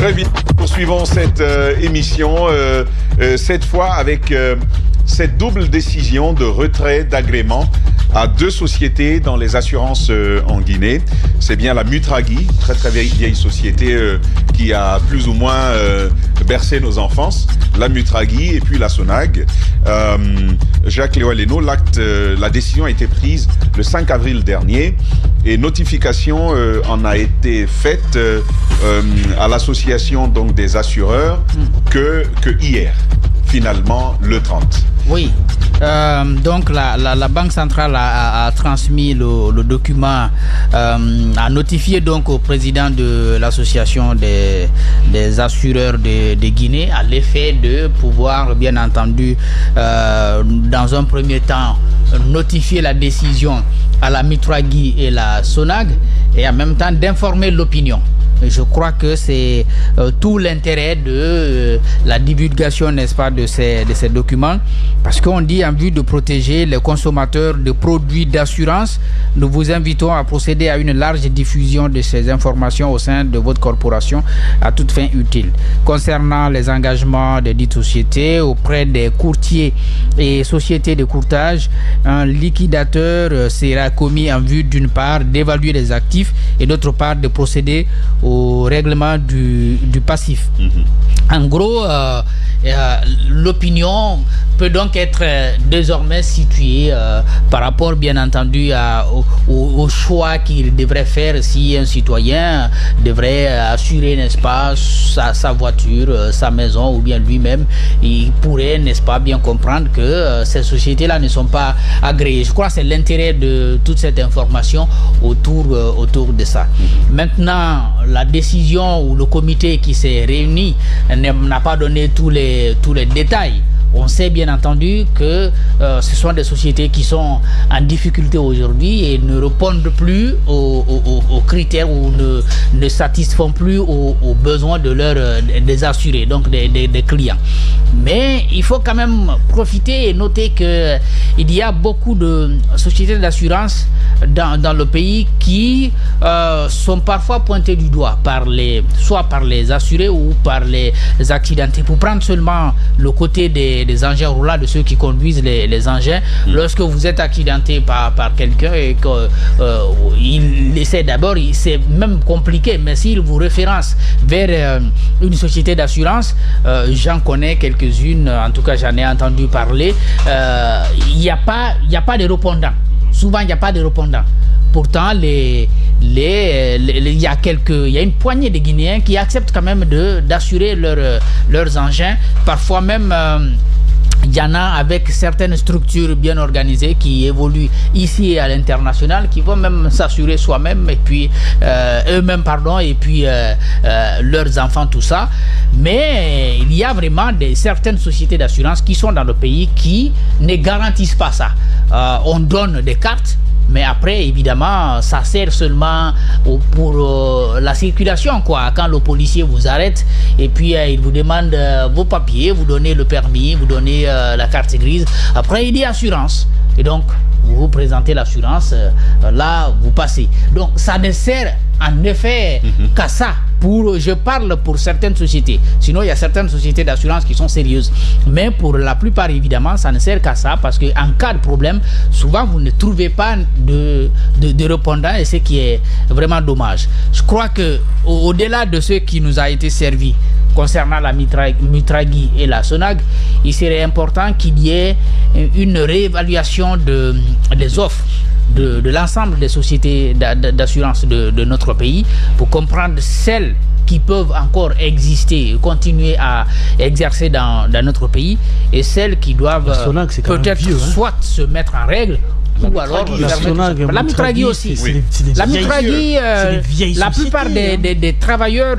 Très bien, poursuivons cette émission, cette fois avec cette double décision de retrait d'agrément à 2 sociétés dans les assurances en Guinée. C'est bien la Mutragui, très vieille société qui a plus ou moins bercé nos enfances, la Mutragui et puis la Sonag. Jacques Léo Leno, la décision a été prise le 5 avril dernier et notification en a été faite à l'association donc des assureurs que hier, finalement le 30. Oui, donc la Banque centrale a transmis le document, a notifié donc au président de l'association des assureurs de Guinée à l'effet de pouvoir, bien entendu, dans un premier temps, notifier la décision à la Mutragui et la Sonag et en même temps d'informer l'opinion. Je crois que c'est tout l'intérêt de la divulgation, n'est-ce pas, de ces documents, parce qu'on dit en vue de protéger les consommateurs de produits d'assurance, nous vous invitons à procéder à une large diffusion de ces informations au sein de votre corporation à toute fin utile. Concernant les engagements de dites sociétés auprès des courtiers et sociétés de courtage, un liquidateur sera commis en vue d'une part d'évaluer les actifs et d'autre part de procéder au règlement du passif. En gros, l'opinion peut donc être désormais située par rapport bien entendu au choix qu'il devrait faire si un citoyen devrait assurer, n'est-ce pas, sa voiture, sa maison ou bien lui-même. Il pourrait, n'est-ce pas, bien comprendre que ces sociétés-là ne sont pas agréées. Je crois que c'est l'intérêt de toute cette information autour de ça. Maintenant, la décision ou le comité qui s'est réuni n'a pas donné tous les détails. On sait bien entendu que ce sont des sociétés qui sont en difficulté aujourd'hui et ne répondent plus aux critères ou ne satisfont plus aux besoins de des assurés, donc des clients. Mais il faut quand même profiter et noter qu'il y a beaucoup de sociétés d'assurance dans le pays qui sont parfois pointées du doigt soit par les assurés ou par les accidentés. Pour prendre seulement le côté des engins roulants, de ceux qui conduisent les engins, lorsque vous êtes accidenté par quelqu'un et qu'il essaie d'abord, c'est même compliqué, mais s'il vous référence vers une société d'assurance, j'en connais quelques-unes, en tout cas j'en ai entendu parler, il n'y a pas de répondant. Souvent, il n'y a pas de répondant. Pourtant, il y a une poignée de Guinéens qui acceptent quand même d'assurer leurs engins. Parfois même, il y en a avec certaines structures bien organisées qui évoluent ici et à l'international, qui vont même s'assurer soi-même et puis eux-mêmes, et puis leurs enfants, tout ça. Mais il y a vraiment certaines sociétés d'assurance qui sont dans le pays qui ne garantissent pas ça. On donne des cartes, mais après, évidemment, ça sert seulement pour la circulation, quoi. Quand le policier vous arrête et puis il vous demande vos papiers, vous donnez le permis, vous donnez la carte grise. Après, il dit assurance. Et donc, vous présentez l'assurance, là, vous passez. Donc, ça ne sert en effet qu'à ça. Je parle pour certaines sociétés. Sinon, il y a certaines sociétés d'assurance qui sont sérieuses. Mais pour la plupart, évidemment, ça ne sert qu'à ça. Parce qu'en cas de problème, souvent, vous ne trouvez pas de répondant. Et ce qui est vraiment dommage. Je crois qu'au-delà de ce qui nous a été servi concernant la Mutragui et la Sonag, il serait important qu'il y ait une réévaluation des offres de l'ensemble des sociétés d'assurance de notre pays pour comprendre celles qui peuvent encore exister et continuer à exercer dans notre pays et celles qui doivent peut-être soit se mettre en règle ou alors la Mutragui aussi. La Mutragui, la plupart des travailleurs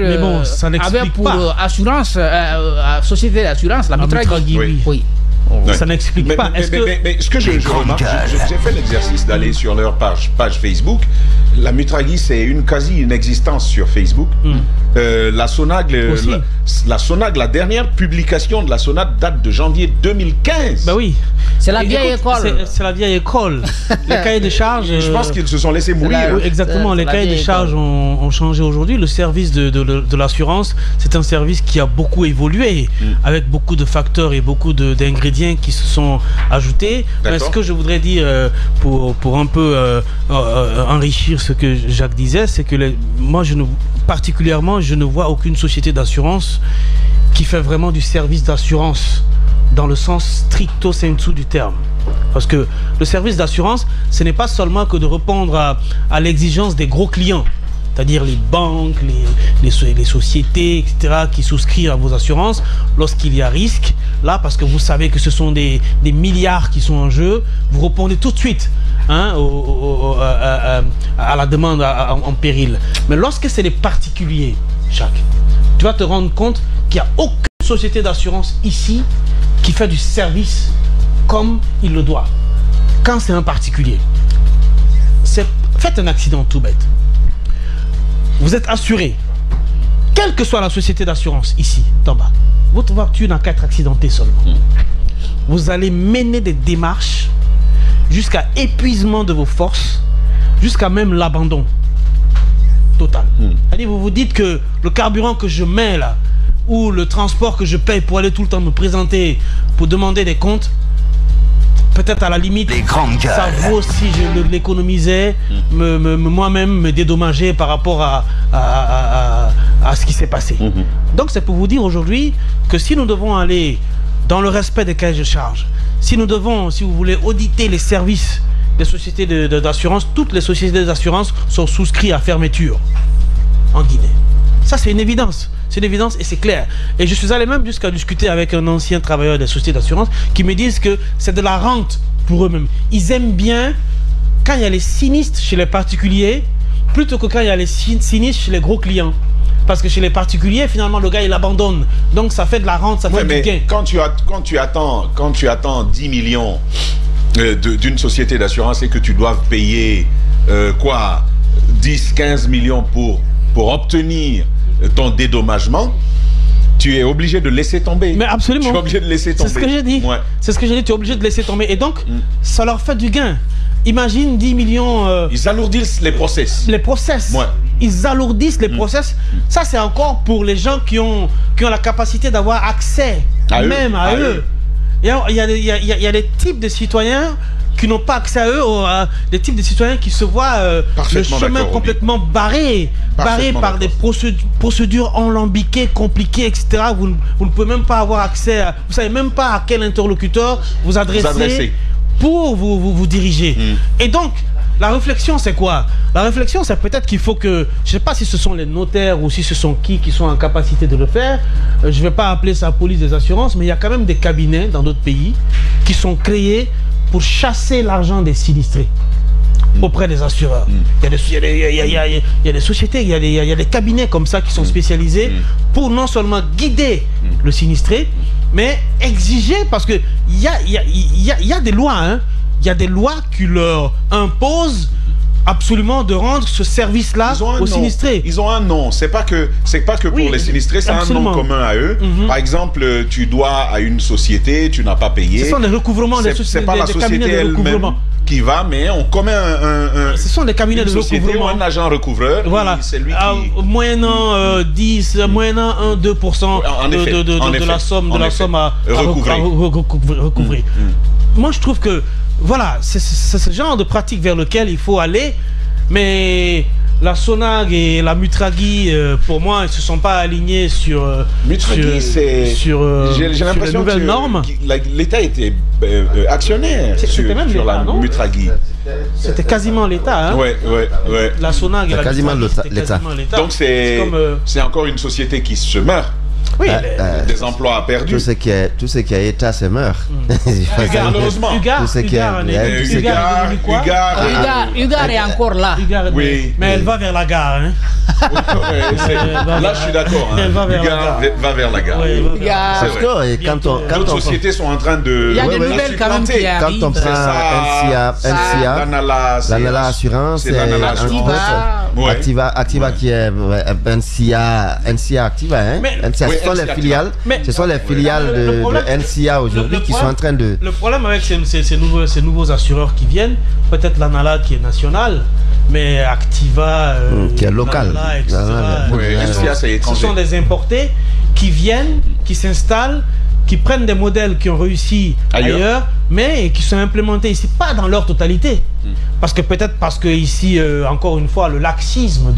avaient pour assurance, société d'assurance, la Mutragui. Oui. Ça n'explique pas. Mais ce que je remarque, j'ai fait l'exercice d'aller sur leur page Facebook. La Mutragi, c'est une quasi-inexistence sur Facebook. La Sonag, la dernière publication de la Sonag date de janvier 2015. Bah oui. C'est la vieille école. C'est la vieille école. Les cahiers de charges. Je pense qu'ils se sont laissés mourir. Oui, exactement. Les cahiers de charges ont changé aujourd'hui. Le service de l'assurance, c'est un service qui a beaucoup évolué, avec beaucoup de facteurs et beaucoup d'ingrédients qui se sont ajoutés. Mais ce que je voudrais dire pour un peu enrichir ce que Jacques disait, c'est que moi, particulièrement, je ne vois aucune société d'assurance qui fait vraiment du service d'assurance dans le sens stricto sensu du terme. Parce que le service d'assurance, ce n'est pas seulement que de répondre à l'exigence des gros clients, c'est-à-dire les banques, les sociétés, etc., qui souscrivent à vos assurances lorsqu'il y a risque. Là, parce que vous savez que ce sont des milliards qui sont en jeu, vous répondez tout de suite à la demande en péril. Mais lorsque c'est les particuliers, Jacques, tu vas te rendre compte qu'il n'y a aucune société d'assurance ici qui fait du service comme il le doit. Quand c'est un particulier, faites un accident tout bête. Vous êtes assuré, quelle que soit la société d'assurance ici, d'en bas, votre voiture n'a qu'à être accidentée seulement. Vous allez mener des démarches jusqu'à épuisement de vos forces, jusqu'à même l'abandon total. C'est-à-dire, vous vous dites que le carburant que je mets là, ou le transport que je paye pour aller tout le temps me présenter, pour demander des comptes, peut-être à la limite, ça vaut si je l'économisais, moi-même me dédommager par rapport à ce qui s'est passé. Donc c'est pour vous dire aujourd'hui que si nous devons aller dans le respect des cahiers de charges, si nous devons, si vous voulez, auditer les services des sociétés d'assurance, toutes les sociétés d'assurance sont souscrites à fermeture en Guinée. Ça, c'est une évidence. C'est une évidence et c'est clair. Et je suis allé même jusqu'à discuter avec un ancien travailleur des sociétés d'assurance qui me disent que c'est de la rente pour eux-mêmes. Ils aiment bien quand il y a les sinistres chez les particuliers plutôt que quand il y a les sinistres chez les gros clients. Parce que chez les particuliers, finalement, le gars, il abandonne. Donc, ça fait de la rente, ça fait du gain. Quand tu attends 10 millions d'une société d'assurance et que tu dois payer 10, 15 millions pour obtenir ton dédommagement, tu es obligé de laisser tomber. Mais absolument. Tu es obligé de laisser tomber. C'est ce que j'ai dit. Ouais. C'est ce que j'ai dit, tu es obligé de laisser tomber. Et donc, ça leur fait du gain. Imagine 10 millions... Ils alourdissent les process. Les process. Ouais. Ils alourdissent les process. Ça, c'est encore pour les gens qui ont la capacité d'avoir accès à eux. Il y a des types de citoyens qui n'ont pas accès à eux, des types de citoyens qui se voient le chemin complètement barré par des procédures enlambiquées, compliquées, etc. Vous ne pouvez même pas avoir accès à... Vous ne savez même pas à quel interlocuteur vous adresser pour vous diriger. Et donc, la réflexion, c'est quoi? La réflexion, c'est peut-être qu'il faut que... Je ne sais pas si ce sont les notaires ou si ce sont qui sont en capacité de le faire. Je ne vais pas appeler ça police des assurances, mais il y a quand même des cabinets dans d'autres pays qui sont créés pour chasser l'argent des sinistrés auprès des assureurs. Il y a des sociétés, il y a des cabinets comme ça qui sont spécialisés pour non seulement guider le sinistré, mais exiger, parce que il y a des lois, hein. Il y a des lois qui leur imposent absolument de rendre ce service-là aux sinistrés. Ils ont un nom. C'est pas que pour les sinistrés, c'est un nom commun à eux. Par exemple, tu dois à une société, tu n'as pas payé. Ce sont les recouvrements des sociétés. C'est pas la société elle-même qui va, mais on commet ce sont des cabinets de recouvrement. Un agent recouvreur. Voilà. C'est lui qui... moyennant 10, moyennant 1-2% de la somme à recouvrer. Moi, je trouve que voilà, c'est ce genre de pratique vers lequel il faut aller, mais la Sonag et la Mutragi, pour moi, ils ne se sont pas alignés sur j'ai l'impression nouvelles normes. L'État était actionnaire sur la Mutragi. C'était quasiment l'État. Hein? Ouais. La Sonag et la quasiment Mutragi, l'État. Donc c'est encore une société qui se meurt. Oui, des emplois perdus. Tout ce qui est État, c'est meurt. Malheureusement. Ugar est encore là. Oui. Mais elle va vers la gare. Hein. Là, je suis d'accord. Elle va vers la gare. Va vers la gare. Parce que d'autres sociétés sont en train de... Il y a des nouvelles quand même qui arrivent. Quand on prend NCA, l'Anala Assurance, Activa qui est NCA Activa. Ce sont les filiales de NCA aujourd'hui qui sont en train de... Le problème avec ces nouveaux assureurs qui viennent, peut-être l'Anala qui est nationale, mais Activa, qui est local. Ce sont des importés qui viennent, qui s'installent, qui prennent des modèles qui ont réussi ailleurs, mais qui sont implémentés ici, pas dans leur totalité. Parce que ici, encore une fois, le laxisme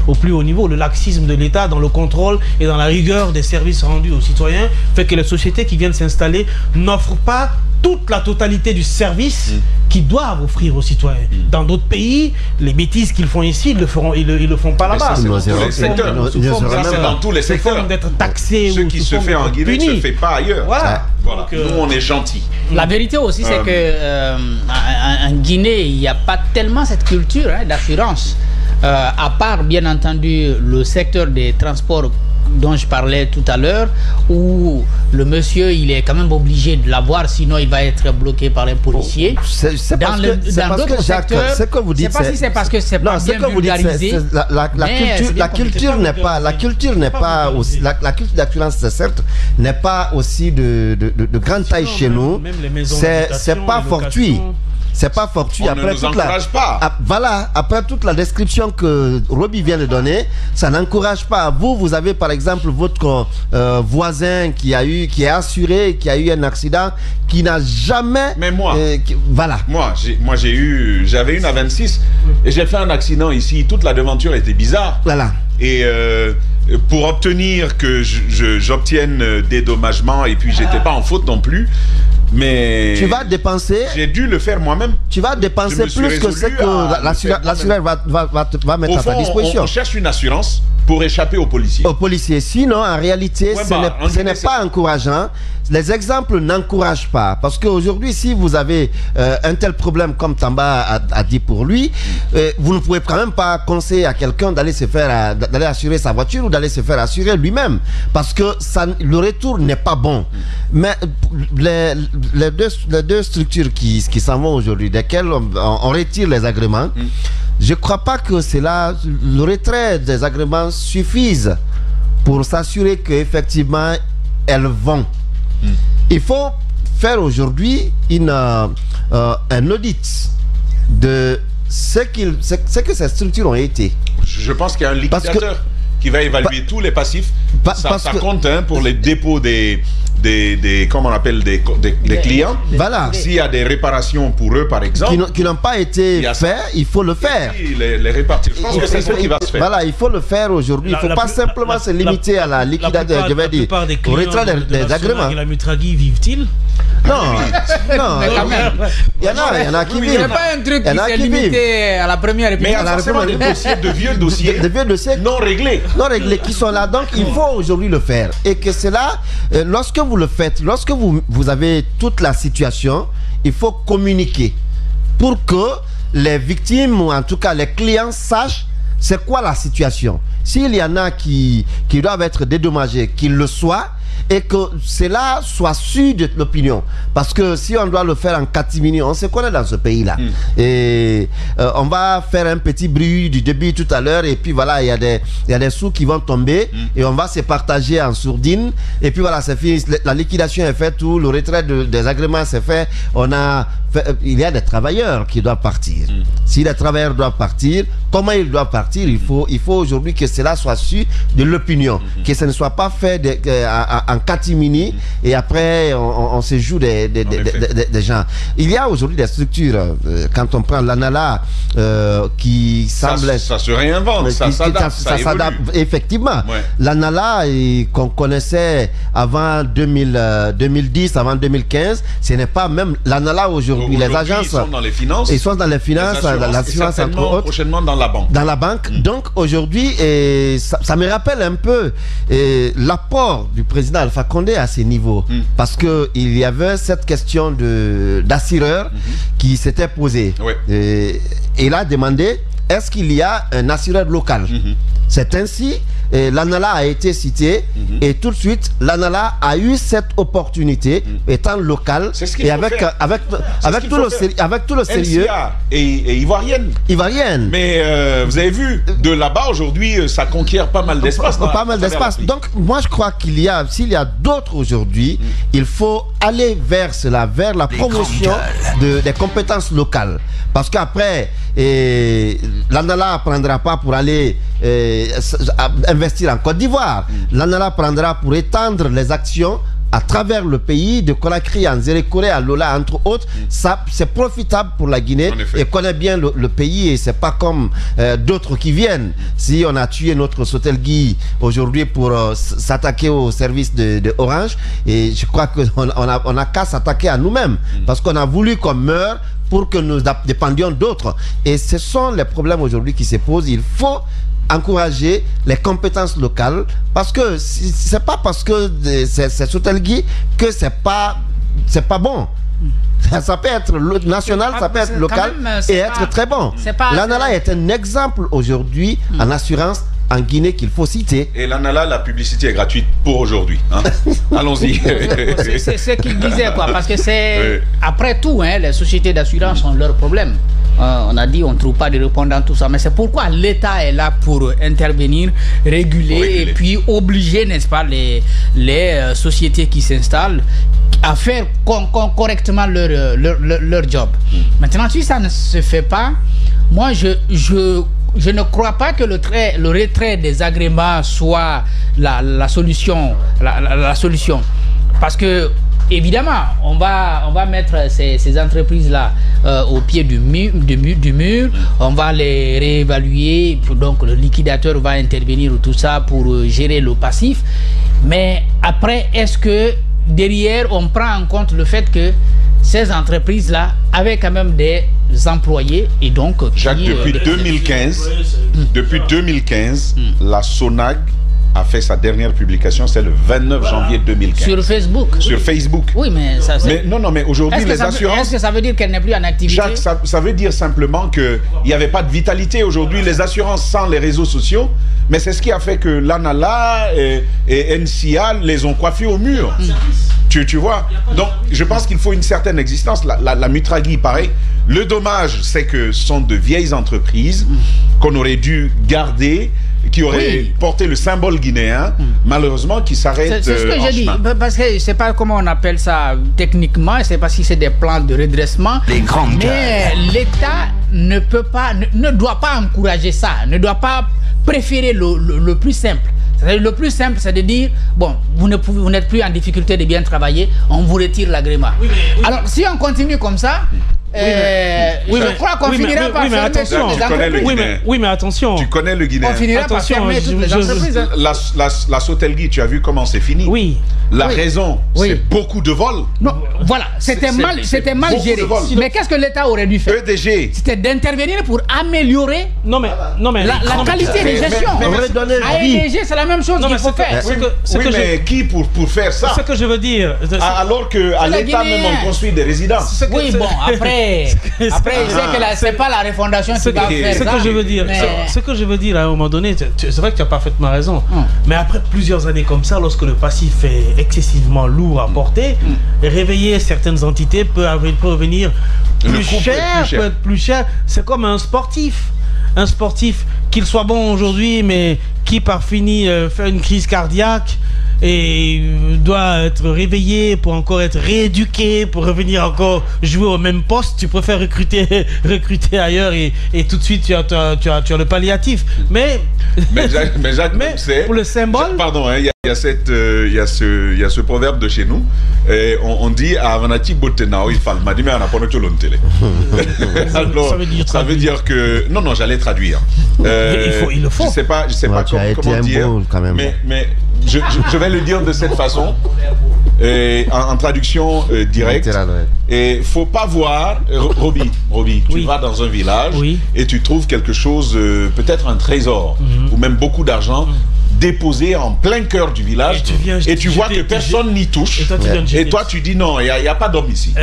au plus haut niveau, le laxisme de l'État dans le contrôle et dans la rigueur des services rendus aux citoyens fait que les sociétés qui viennent s'installer n'offrent pas toute la totalité du service qu'ils doivent offrir aux citoyens. Dans d'autres pays, les bêtises qu'ils font ici, ils le font pas là-bas. C'est dans tous les secteurs. D'être taxés. Ce qui se fait en Guinée ne se fait pas ailleurs. Voilà. Donc, nous, on est gentils. La vérité aussi, c'est que en Guinée, il n'y a pas tellement cette culture d'assurance. À part, bien entendu, le secteur des transports dont je parlais tout à l'heure, où le monsieur, il est quand même obligé de l'avoir, sinon il va être bloqué par les policiers. C'est parce que, Jacques, ce que vous dites, je ne sais pas si c'est parce que c'est pas bien vulgarisé. La culture n'est pas, la culture d'assurance, certes, n'est pas aussi de grande taille chez nous. C'est pas fortuit. C'est pas fortuit. Après toute la description que Roby vient de donner, ça n'encourage pas. Vous avez par exemple votre voisin qui est assuré, qui a eu un accident, qui n'a jamais. Mais moi, voilà. J'avais une A26 et j'ai fait un accident ici. Toute la devanture était bizarre. Voilà. Et pour obtenir que j'obtienne dédommagement, et puis j'étais pas en faute non plus. Mais tu vas dépenser. J'ai dû le faire moi-même. Tu vas dépenser plus que ce que l'assureur va mettre à ta disposition. On cherche une assurance pour échapper aux policiers. Aux policiers. Sinon, en réalité, ce n'est pas encourageant. Les exemples n'encouragent pas. Parce qu'aujourd'hui, si vous avez un tel problème comme Tamba a dit pour lui, vous ne pouvez quand même pas conseiller à quelqu'un d'aller assurer sa voiture ou d'aller se faire assurer lui-même. Parce que le retour n'est pas bon. Mais les deux structures qui s'en vont aujourd'hui, desquelles on retire les agréments, je ne crois pas que le retrait des agréments suffise pour s'assurer qu'effectivement elles vont. Il faut faire aujourd'hui un audit de ce que ces structures ont été. Je pense qu'il y a un liquidateur qui va évaluer tous les passifs. Ça compte pour les dépôts des comment on appelle des clients. Voilà. S'il y a des réparations pour eux, par exemple, qui n'ont pas été faits, il faut le faire. Les répartir. Je pense que c'est ce qui va se faire. Voilà, il faut le faire aujourd'hui. Il ne faut pas simplement se limiter à la liquidation, je vais dire, au retrait des agréments. La Mutragui vivent-ils? Non, quand même. Il y en a qui vivent. Il n'y a pas un truc qui s'est limité à la première république. Mais il y a forcément de vieux dossiers non réglés. Non réglés qui sont là. Donc il faut aujourd'hui le faire. Et que cela, lorsque vous le faites, lorsque vous avez toute la situation, il faut communiquer pour que les victimes ou en tout cas les clients sachent c'est quoi la situation. S'il y en a qui doivent être dédommagés, qu'ils le soient, et que cela soit su de l'opinion. Parce que si on doit le faire en catimini, on se connaît dans ce pays-là. Et on va faire un petit bruit du début tout à l'heure, et puis voilà, il y a des sous qui vont tomber, et on va se partager en sourdine, et puis voilà, c'est fini. La liquidation est faite, tout, le retrait des agréments c'est fait. Il y a des travailleurs qui doivent partir. Si les travailleurs doivent partir, comment ils doivent partir? Il faut aujourd'hui que cela soit su de l'opinion, que ce ne soit pas fait en catimini et après on se joue des gens. Il y a aujourd'hui des structures, quand on prend l'ANALA qui semble... Ça se réinvente, ça s'adapte. Effectivement. Ouais. L'ANALA qu'on connaissait avant 2010, avant 2015, ce n'est pas même l'ANALA aujourd'hui. Les agences... Ils sont dans les finances. Ils sont dans les finances, l'assurance entre autres. Prochainement dans la banque. Dans la banque. Donc aujourd'hui, ça me rappelle un peu l'apport du président Alpha Condé à ces niveaux. Parce qu'il y avait cette question d'assureur qui s'était posée. Ouais. Il a demandé, est-ce qu'il y a un assureur local? C'est ainsi, l'ANALA a été cité et tout de suite, l'ANALA a eu cette opportunité étant local et avec tout le sérieux. NCA et ivoirienne. Mais vous avez vu, de là-bas aujourd'hui, ça conquiert pas mal d'espace. Pas mal d'espace. Donc moi je crois s'il y a d'autres aujourd'hui, il faut aller vers cela, vers la promotion des compétences locales. Parce qu'après, l'ANALA ne prendra pas pour aller investir en Côte d'Ivoire. L'ANALA prendra pour étendre les actions à travers le pays, de Conakry en Zérékoré, à Lola, entre autres. Ça, c'est profitable pour la Guinée et connaît bien le pays et c'est pas comme d'autres qui viennent. Si on a tué notre Sotelgui aujourd'hui pour s'attaquer au service de Orange, et je crois qu'on a qu'à s'attaquer à nous-mêmes parce qu'on a voulu qu'on meure pour que nous dépendions d'autres. Et ce sont les problèmes aujourd'hui qui se posent. Il faut encourager les compétences locales parce que c'est pas parce que c'est Sotelgui que c'est pas bon. Ça peut être national, ça peut être local et être très bon. L'ANALA est un exemple aujourd'hui en assurance en Guinée qu'il faut citer. Et l'ANALA, la publicité est gratuite pour aujourd'hui. Hein? Allons-y. C'est ce qu'il disait, quoi. Parce que c'est... Après tout, hein, les sociétés d'assurance ont leurs problèmes. On a dit on ne trouve pas de répondants dans tout ça. Mais c'est pourquoi l'État est là pour intervenir, réguler et puis obliger, n'est-ce pas, les sociétés qui s'installent à faire correctement leur job. Maintenant, si ça ne se fait pas, moi, je ne crois pas que le retrait des agréments soit la solution. La solution. Parce que, évidemment, on va mettre ces entreprises-là au pied du mur. On va les réévaluer. Donc, le liquidateur va intervenir tout ça pour gérer le passif. Mais après, est-ce que derrière, on prend en compte le fait que ces entreprises-là avaient quand même des employés et donc... Jacques, depuis 2015, la SONAG a fait sa dernière publication, c'est le 29 janvier 2015. Sur Facebook? Sur Facebook. Oui, mais ça... Mais aujourd'hui, les assurances... Est-ce que ça veut dire qu'elle n'est plus en activité? Jacques, ça veut dire simplement qu'il n'y avait pas de vitalité aujourd'hui. Les assurances sans les réseaux sociaux, mais c'est ce qui a fait que l'ANALA et NCA les ont coiffés au mur. Tu vois? Donc, je pense qu'il faut une certaine existence. La Mutragui, pareil. Le dommage, c'est que ce sont de vieilles entreprises qu'on aurait dû garder, qui auraient porté le symbole guinéen, malheureusement, qui s'arrêtent. C'est ce que j'ai dit, parce que je ne sais pas comment on appelle ça techniquement, je ne sais pas si c'est des plans de redressement, mais l'État ne doit pas encourager ça, ne doit pas préférer le plus simple. Le plus simple, c'est de dire, bon, vous n'êtes plus en difficulté de bien travailler, on vous retire l'agrément. Alors, si on continue comme ça, je crois qu'on finira par fermer toutes les entreprises. Oui, mais attention. Tu connais le Guinéen. On finira par fermer toutes les entreprises. La Sotelgui, tu as vu comment c'est fini? Oui. La raison, c'est beaucoup de vols. Non, voilà, c'était mal géré. Mais qu'est-ce que l'État aurait dû faire? EDG. C'était d'intervenir pour améliorer la qualité de gestion. À EDG, c'est la même chose qu'il faut faire. Oui, mais qui pour faire ça? C'est ce que je veux dire. Alors qu'à l'État même, on construit des résidences. Oui, bon, après, je sais que c'est pas la refondation qui va faire ça. Ce que je veux dire à un moment donné, c'est vrai que tu as parfaitement raison. Mais après plusieurs années comme ça, lorsque le passif est excessivement lourd à porter, réveiller certaines entités peut revenir plus cher, peut être plus cher. C'est comme un sportif. Un sportif, qu'il soit bon aujourd'hui, mais qui par fini fait une crise cardiaque, et doit être réveillé pour encore être rééduqué, pour revenir encore jouer au même poste, tu préfères recruter ailleurs et tout de suite tu as le palliatif. Mais Jacques, pour le symbole... Pardon, hein, il y a ce proverbe de chez nous. Et on dit à Avanati Botenao, il fait le madi, mais on n'a pas notre télé. Alors, ça veut dire que... Non, j'allais traduire. Il le faut. Je sais pas comment dire. Bon, quand même. Mais je vais le dire de cette façon. En traduction directe. Et faut pas voir, Roby, tu vas dans un village et tu trouves quelque chose, peut-être un trésor, ou même beaucoup d'argent, déposé en plein cœur du village, et tu vois que personne n'y touche, et toi tu dis non, il n'y a pas d'homme ici.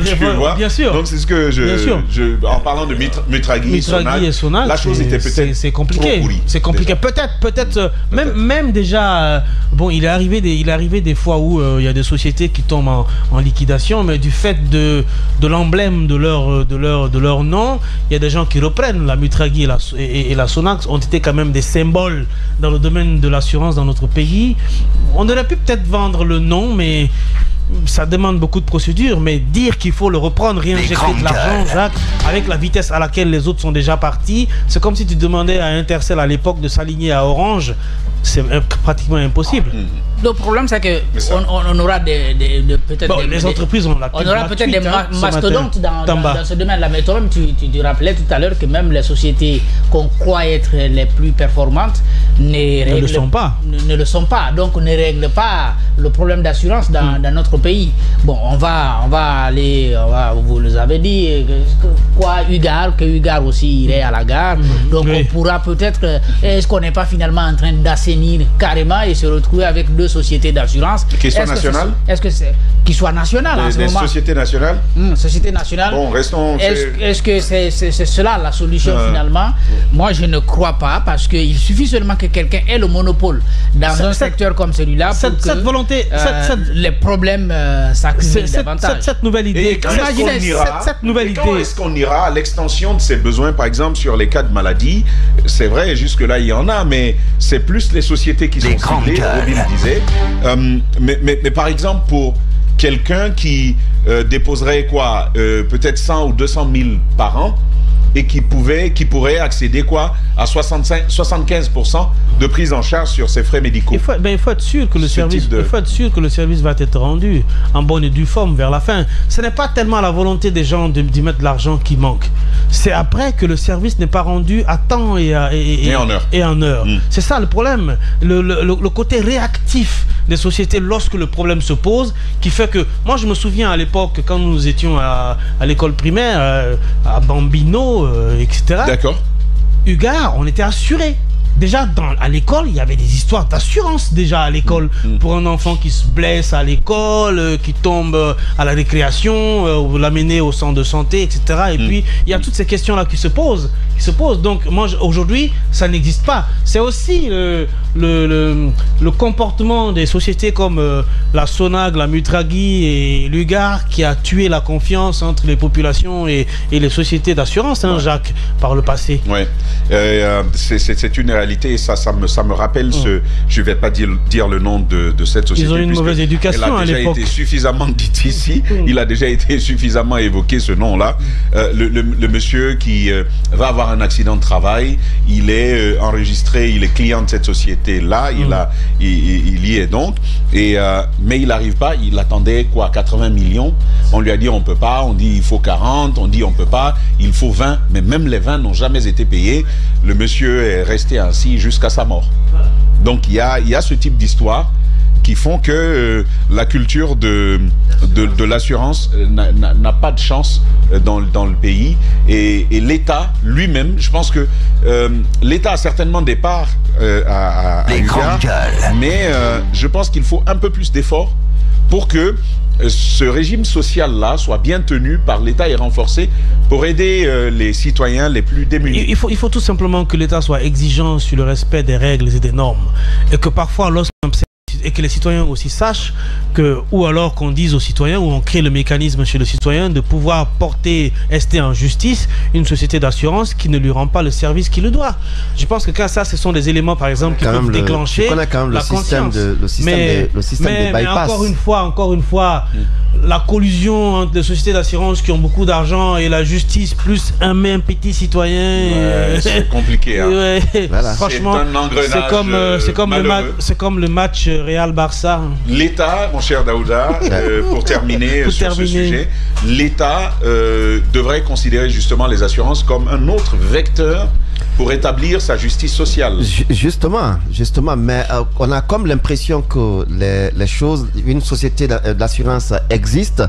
Tu vois? Bien sûr. Donc c'est ce que en parlant de Mutragui et Sonag, la chose était peut-être c'est compliqué. C'est compliqué. Peut-être même déjà, bon, il est arrivé des fois où il y a des sociétés qui tombent en liquidation, mais du fait de l'emblème de leur nom, il y a des gens qui reprennent. La Mutragui et la Sonag ont été quand même des symboles dans le domaine de l'assurance dans notre pays. On aurait pu peut-être vendre le nom, mais ça demande beaucoup de procédures. Mais dire qu'il faut le reprendre, réinjecter de l'argent, Jacques, avec la vitesse à laquelle les autres sont déjà partis, c'est comme si tu demandais à Intercell à l'époque de s'aligner à Orange. C'est pratiquement impossible. Le problème, c'est que on aura peut-être les entreprises ont on aura peut-être des mastodontes dans ce domaine-là. Mais toi-même, tu rappelais tout à l'heure que même les sociétés qu'on croit être les plus performantes ne le sont pas. Donc, ne règlent pas le problème d'assurance dans notre pays. Bon, on va aller, vous les avez dit, que Ugar aussi irait à la gare. Donc, on pourra peut-être, est-ce qu'on n'est pas finalement en train d'assainir carrément et se retrouver avec deux sociétés d'assurance. Question nationale? Est-ce que c'est qui soit nationale en ce moment? Sociétés nationales? Société nationale. Bon, restons. Est-ce que c'est cela la solution finalement? Moi, je ne crois pas, parce qu'il suffit seulement que quelqu'un ait le monopole dans un secteur comme celui-là pour que cette volonté, les problèmes s'accumulent davantage. Cette nouvelle idée. Quand est-ce qu'on ira à l'extension de ces besoins, par exemple sur les cas de maladie? C'est vrai, jusque-là il y en a, mais c'est plus les sociétés qui sont ciblées, Robin disait. Mais par exemple, pour quelqu'un qui déposerait quoi, peut-être 100 ou 200 000 par an, et qui pourrait accéder quoi à 75% de prise en charge sur ses frais médicaux. Il faut être sûr que le service va être rendu en bonne et due forme vers la fin. Ce n'est pas tellement la volonté des gens d'y mettre de l'argent qui manque. C'est après que le service n'est pas rendu à temps et en heure. C'est ça le problème. Le côté réactif des sociétés lorsque le problème se pose, qui fait que, moi je me souviens à l'époque quand nous étions à l'école primaire, à Bambino, etc. D'accord. Ugar, on était assurés. Déjà à l'école, il y avait des histoires d'assurance déjà à l'école pour un enfant qui se blesse à l'école, qui tombe à la récréation, ou l'amener au centre de santé, etc. Et puis il y a toutes ces questions-là qui se posent. Donc moi aujourd'hui, ça n'existe pas. C'est aussi le comportement des sociétés comme la Sonag, la Mutragui et l'Ugar qui a tué la confiance entre les populations et les sociétés d'assurance, Jacques, par le passé. Oui, c'est une réalité, et ça me rappelle je ne vais pas dire le nom de cette société. Ils ont une mauvaise éducation à l'époque. Il a déjà été suffisamment dit ici, il a déjà été suffisamment évoqué ce nom-là. Le monsieur qui va avoir un accident de travail, il est enregistré, il est client de cette société-là, il y est donc, mais il n'arrive pas, il attendait quoi, 80 millions, on lui a dit on peut pas, on dit il faut 40, on dit on peut pas, il faut 20, mais même les 20 n'ont jamais été payés. Le monsieur est resté ainsi jusqu'à sa mort. Donc il y a ce type d'histoire qui font que la culture de l'assurance n'a pas de chance dans le pays. Et l'État lui-même, je pense que l'État a certainement des parts à Ugar, mais je pense qu'il faut un peu plus d'efforts pour que ce régime social-là soit bien tenu par l'État et renforcé pour aider les citoyens les plus démunis. Il faut tout simplement que l'État soit exigeant sur le respect des règles et des normes. Et que parfois, lorsqu'un que les citoyens aussi sachent que, ou alors qu'on dise aux citoyens, ou on crée le mécanisme chez le citoyen de pouvoir porter ST en justice une société d'assurance qui ne lui rend pas le service qu'il le doit. Je pense que quand ça, ce sont des éléments, par exemple, qui peuvent déclencher la conscience. Le système de bypass. Encore une fois, la collusion entre les sociétés d'assurance qui ont beaucoup d'argent et la justice plus un petit citoyen, c'est compliqué. Hein. Voilà. Franchement, c'est comme le match Real-Barça. L'État, mon cher Daouda, pour terminer sur ce sujet, l'État devrait considérer justement les assurances comme un autre vecteur pour établir sa justice sociale. Justement, mais on a comme l'impression que les choses, une société d'assurance existe,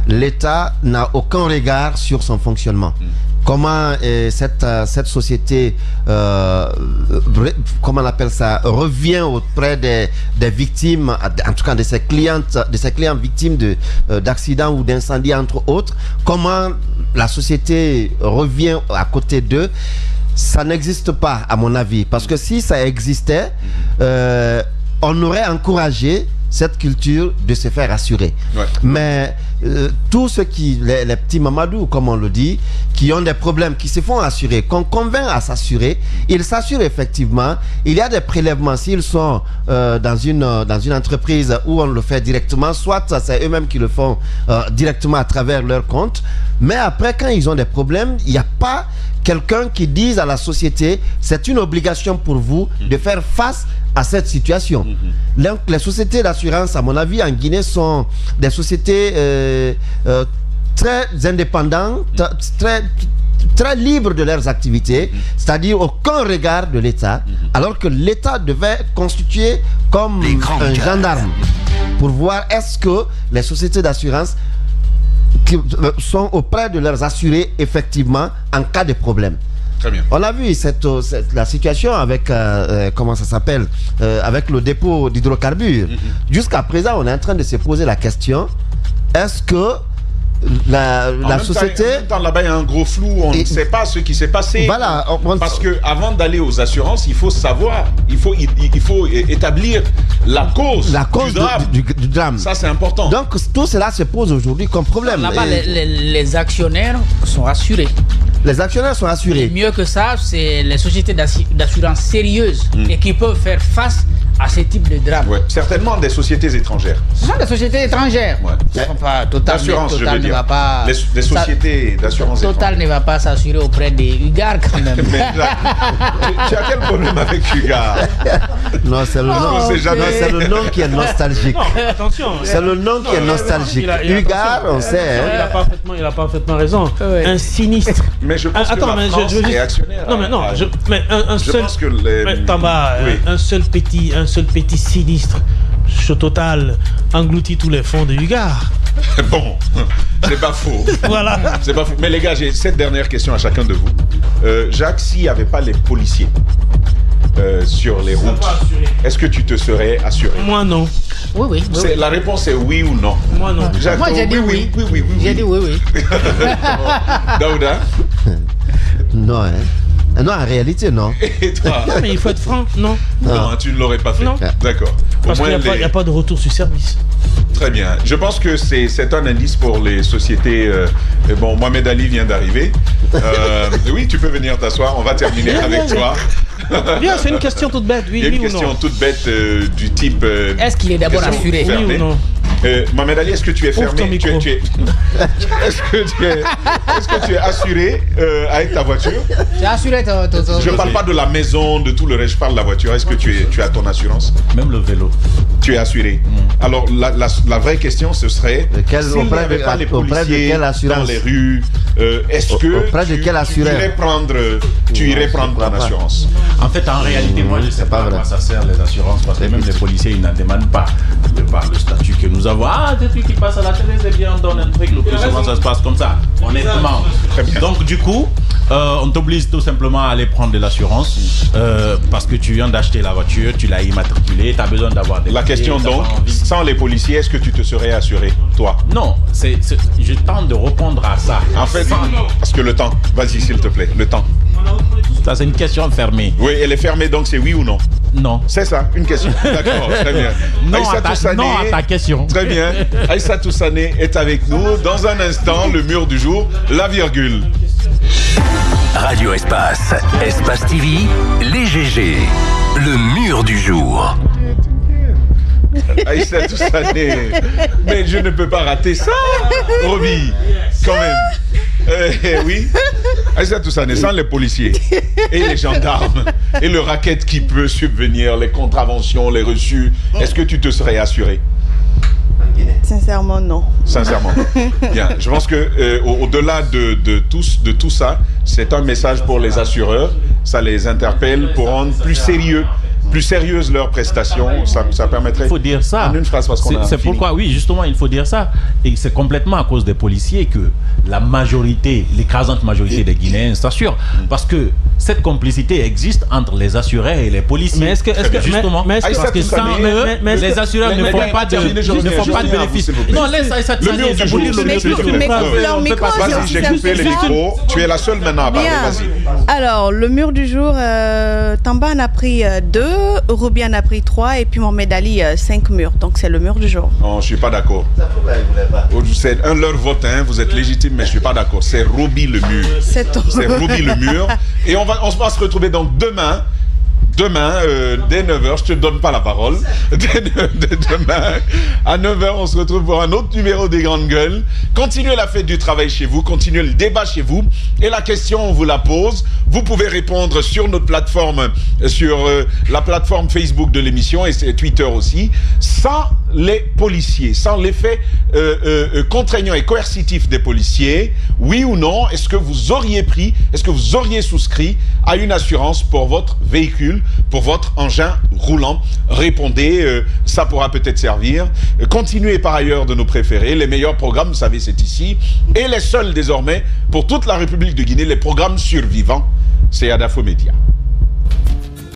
l'État n'a aucun regard sur son fonctionnement. Comment cette société, comment on appelle ça, revient auprès des victimes, en tout cas de ses clients victimes d'accidents ou d'incendies entre autres. Comment la société revient à côté d'eux. Ça n'existe pas, à mon avis, parce que si ça existait, on aurait encouragé cette culture de se faire assurer. Ouais. Mais tous ceux les petits mamadou, comme on le dit, qui ont des problèmes, qui se font assurer, qu'on convainc à s'assurer, ils s'assurent effectivement. Il y a des prélèvements s'ils sont dans une entreprise où on le fait directement, soit c'est eux-mêmes qui le font directement à travers leur compte. Mais après, quand ils ont des problèmes, il n'y a pas quelqu'un qui dise à la société, c'est une obligation pour vous de faire face à cette situation. Donc, les sociétés d'assurance, à mon avis, en Guinée, sont des sociétés très indépendantes, très libres de leurs activités, c'est-à-dire aucun regard de l'État, alors que l'État devait constituer comme un gendarme pour voir est-ce que les sociétés d'assurance qui sont auprès de leurs assurés effectivement en cas de problème. Très bien. On a vu la situation avec comment ça s'appelle, avec le dépôt d'hydrocarbures. Jusqu'à présent, on est en train de se poser la question, est-ce que la société... En même temps, là-bas, il y a un gros flou, on ne sait pas ce qui s'est passé. Voilà, parce qu'avant d'aller aux assurances, il faut savoir, il faut établir la cause du drame. Ça, c'est important. Donc, tout cela se pose aujourd'hui comme problème. Là-bas, les actionnaires sont assurés. Les actionnaires sont assurés. Et mieux que ça, c'est les sociétés d'assurance sérieuses et qui peuvent faire face à ce type de drame. Ouais. Certainement des sociétés étrangères. Ce sont des sociétés étrangères. Ouais. Total ne va pas. Les sociétés d'assurance Total ne va pas s'assurer auprès des Ugar quand même. Mais tu as quel problème avec Ugar? Non, c'est le nom. C'est le nom qui est nostalgique. Non, attention. C'est le nom qui est nostalgique. Ugar, on sait. Il a parfaitement raison. Ouais. Un sinistre. Mais je pense que la France est actionnaire. Non, mais non. Un seul. Un seul petit sinistre. Total engloutit tous les fonds de Ugar. Bon, c'est pas faux. Voilà. C'est pas faux. Mais les gars, j'ai cette dernière question à chacun de vous. Jacques, s'il n'y avait pas les policiers sur les routes, est-ce que tu te serais assuré? Moi, non. Oui. La réponse est oui ou non? Moi, non. Jacques, moi, j'ai dit oui. J'ai dit oui. Daouda? Non, non, en réalité, non. Et toi? Non, mais il faut être franc, non. Non, tu ne l'aurais pas fait. Non. D'accord. Parce qu'il n'y a pas de retour sur service. Très bien. Je pense que c'est un indice pour les sociétés. Bon, Mohamed Ali vient d'arriver. Oui, tu peux venir t'asseoir. On va terminer avec toi. Bien, c'est une question toute bête. Oui, une question toute bête du type. Est-ce qu'il est d'abord assuré? Oui ou non? Mohamed Ali, est-ce que tu es fermé? Est-ce que tu es assuré avec ta voiture? Tu es assuré Je ne parle pas de la maison, de tout le reste, je parle de la voiture. Est-ce que tu as ton assurance? Même le vélo. Tu es assuré. Alors, la vraie question, ce serait s'il n'y avait pas les policiers dans les rues, est-ce que tu irais prendre ton assurance? En fait, en réalité, moi, je ne sais pas à quoi ça sert les assurances, parce que même les policiers, ils n'en demandent pas par le statut que nous avons. Ah, des trucs qui passent à la télé, c'est bien, on donne un truc, le plus souvent ça se passe comme ça, honnêtement. Donc, du coup, on t'oblige tout simplement à aller prendre de l'assurance parce que tu viens d'acheter la voiture, tu l'as immatriculée, tu as besoin d'avoir des... La question donc, sans les policiers, est-ce que tu te serais assuré, toi? Non, je tente de répondre à ça. En fait, parce que le temps, vas-y s'il te plaît, le temps. Ça, c'est une question fermée. Oui, elle est fermée, donc c'est oui ou non? Non. C'est ça, une question. D'accord, très bien. Non à ta question. Très bien. Aïssatou Sané est avec nous. Dans un instant, le mur du jour, la virgule. Radio Espace, Espace TV, les GG, le mur du jour. Aïssatou Sané, mais je ne peux pas rater ça, Roby, quand même. Oui, Aïssatou Sané, sans les policiers et les gendarmes et le racket qui peut subvenir, les contraventions, les reçus, est-ce que tu te serais assuré? Sincèrement, non. Sincèrement. Bien, je pense que au-delà de tout ça, c'est un message pour les assureurs. Ça les interpelle pour rendre plus sérieuses leurs prestations. Ça permettrait. Il faut dire ça. En une phrase, parce qu'on a c'est pourquoi, oui, justement, il faut dire ça. Et c'est complètement à cause des policiers que la majorité, l'écrasante majorité des Guinéens s'assurent. Parce que cette complicité existe entre les assureurs et les policiers. Mais est-ce que justement, parce que sans eux, les assureurs ne font pas de bénéfices. Non, laisse Aïssatou Sané, c'est pour dire le mur du jour. Vas-y, j'ai coupé les micros. Tu es la seule maintenant à parler. Vas-y. Alors, le mur du jour, Tamba en a pris 2, Roby en a pris 3 et puis Mohamed Ali 5 murs. Donc c'est le mur du jour. Non, je suis pas d'accord. C'est leur vote, hein, vous êtes légitime, mais je suis pas d'accord. C'est Roby le mur. C'est Roby le mur. Et on va se retrouver donc demain, dès 9h, je te donne pas la parole. Demain, à 9h, on se retrouve pour un autre numéro des Grandes Gueules. Continuez la fête du travail chez vous, continuez le débat chez vous. Et la question, on vous la pose. Vous pouvez répondre sur notre plateforme, sur la plateforme Facebook de l'émission et Twitter aussi. Sans les policiers, sans l'effet contraignant et coercitif des policiers, oui ou non, est-ce que vous auriez souscrit à une assurance pour votre véhicule, pour votre engin roulant? Répondez, ça pourra peut-être servir. Continuez par ailleurs de nous préférer. Les meilleurs programmes, vous savez, c'est ici. Et les seuls désormais, pour toute la République de Guinée, les programmes survivants, c'est Adafo Média.